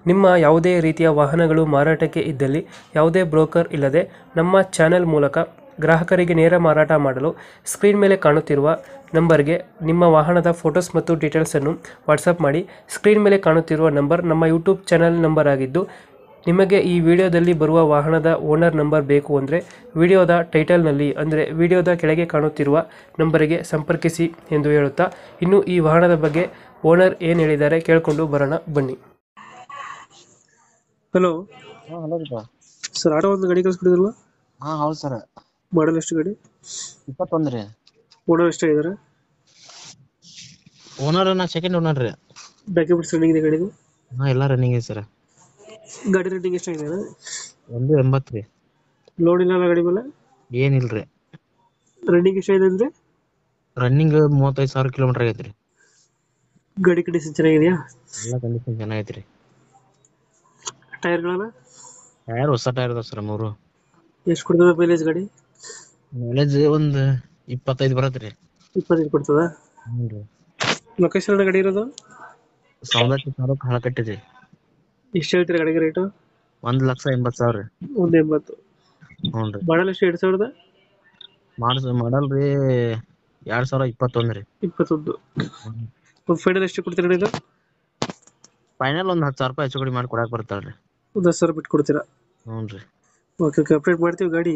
ನಿಮ್ಮ ಯಾವುದೇ ರೀತಿಯ ವಾಹನಗಳು ಮಾರಾಟಕ್ಕೆ ಇದ್ದಲ್ಲಿ ಯಾವುದೇ ಬ್ರೋಕರ್ ಇಲ್ಲದೆ ನಮ್ಮ ಚಾನೆಲ್ ಮೂಲಕ ಗ್ರಾಹಕರಿಗೆ ನೇರ ಮಾರಾಟ ಮಾಡಲು ಸ್ಕ್ರೀನ್ ಮೇಲೆ ಕಾಣುತ್ತಿರುವ ನಂಬರ್ಗೆ ನಿಮ್ಮ ವಾಹನದ ಫೋಟೋಸ್ ಮತ್ತು ಡೀಟೇಲ್ಸನ್ನು ವಾಟ್ಸಪ್ ಮಾಡಿ. ಸ್ಕ್ರೀನ್ ಮೇಲೆ ಕಾಣುತ್ತಿರುವ ನಂಬರ್ ನಮ್ಮ ಯೂಟ್ಯೂಬ್ ಚಾನೆಲ್ ನಂಬರ್ ಆಗಿದ್ದು, ನಿಮಗೆ ಈ ವಿಡಿಯೋದಲ್ಲಿ ಬರುವ ವಾಹನದ ಓನರ್ ನಂಬರ್ ಬೇಕು ಅಂದರೆ ವಿಡಿಯೋದ ಟೈಟಲ್ನಲ್ಲಿ ಅಂದರೆ ವಿಡಿಯೋದ ಕೆಳಗೆ ಕಾಣುತ್ತಿರುವ ನಂಬರಿಗೆ ಸಂಪರ್ಕಿಸಿ ಎಂದು ಹೇಳುತ್ತಾ, ಇನ್ನು ಈ ವಾಹನದ ಬಗ್ಗೆ ಓನರ್ ಏನು ಹೇಳಿದ್ದಾರೆ ಕೇಳಿಕೊಂಡು ಬರೋಣ ಬನ್ನಿ. ಹಲೋ ಹಲೋ ರೀ. ಸರ್, ಆಟೋ ಒಂದು ಗಾಡಿ ಕಳಿಸ್ಬಿಟ್ಟಿದ್ರಲ್ಲ, ಹೌದು ಸರ್. ಮಾಡಲ್ ಎಷ್ಟು ಗಾಡಿ? 21 ರೀ. ಓನರ್ ಎಷ್ಟಾಗಿದ್ದಾರೆ? ಓನರ್ ನಾ ಸೆಕೆಂಡ್ ಓನರ್ ರೀ. ಡಾಕ್ಯುಮೆಂಟ್ಸ್ ರನ್ನಿಂಗ್ ಇದೆ ಗಾಡಿದು? ಎಲ್ಲ ರನ್ನಿಂಗ್ ಇದೆ ಸರ್. ಗಾಡಿ ರೇಟಿಂಗ್ ಎಷ್ಟಾಗಿದೆ? 180 ರೀ. ಲೋನ್ ಇಲ್ಲ ಗಾಡಿ ಮೇಲೆ? ಏನಿಲ್ರಿ. ರನ್ನಿಂಗ್ ಎಷ್ಟಾಗಿದೆ ಅಂದ್ರೆ? ರನ್ನಿಂಗ್ 35,000 ಕಿಲೋಮೀಟರ್ ಆಗೈತ್ರಿ. ಗಾಡಿ ಕಂಡೀಷನ್ ಚೆನ್ನಾಗಿದೆಯಾ? ಎಲ್ಲ ಕಂಡೀಷನ್ ಚೆನ್ನಾಗೈತ್ರಿ. ಟೈರ್ಗಳನ್ನ? ಟೈರ್ ಹೊಸ ಟೈರ್ ಅದಾವ ಸರ್ 3. ಎಷ್ಟು ಕೊಡ್ತದ ಮೈಲೇಜ್ ಗಾಡಿ? ಮೈಲೇಜ್ ಒಂದು 25 ಬರತ್ರಿ. 25 ಕೊಡ್ತದ? ಹ್ಞೂ ರೀ. ಲೊಕೇಶನ್ ಗಾಡಿ ಇರೋದು? ಸೌದತ್ತಿ ತಾಲೂಕು ಹಳಕಟ್ಟಿ. ಎಷ್ಟು ಹೇಳ್ತೀರಾ ಗಾಡಿಗೆ ರೇಟು? 1,80,000 ರೀ. 180. ಹ್ಞೂ ರೀ. ಮಾಡಲ್ ಎಷ್ಟು? 2000? ಮಾಡಲ್ ರೀ 2021 ರೀ. 21. ಒಂದು ಫೈನಲ್ ಎಷ್ಟು ಕೊಡ್ತೀರಾ ಇದು? ಫೈನಲ್ ಒಂದು 10,000 ರೂಪಾಯಿ ಹೆಚ್ಚು ಕಡಿಮೆ ಮಾಡಿ ಕೊಡಕ್ಕೆ ಬರ್ತಾಳ್ರಿ. ಒಂದು 10,000 ಬಿಟ್ಟು ಕೊಡ್ತೀರಾ? ಹ್ಞೂ ರೀ. ಓಕೆ ಓಕೆ, ಅಪ್ಡೇಟ್ ಮಾಡ್ತೀವಿ ಗಾಡಿ.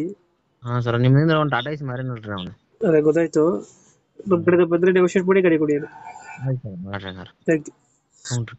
ಹಾಂ ಸರ್, ನಿಮ್ಮಿಂದ ಒಂದು ಟಾಟಾ ಏಸಿ ಮಾರಿ ನೋಡ್ರಿ ಅವನು. ಅದೇ ಗೊತ್ತಾಯ್ತು. ನಮ್ಮ ಕಡೆಯಿಂದ ಬಂದರೆ ನೆಗೋಷಿಯೇಟ್ ಮಾಡಿ ಗಾಡಿ ಕೊಡಿ. ಆಯ್ತು ಸರ್, ಮಾಡ್ರಿ ಹಂಗಾರೆ. Thank you. ಹ್ಞೂ ರೀ.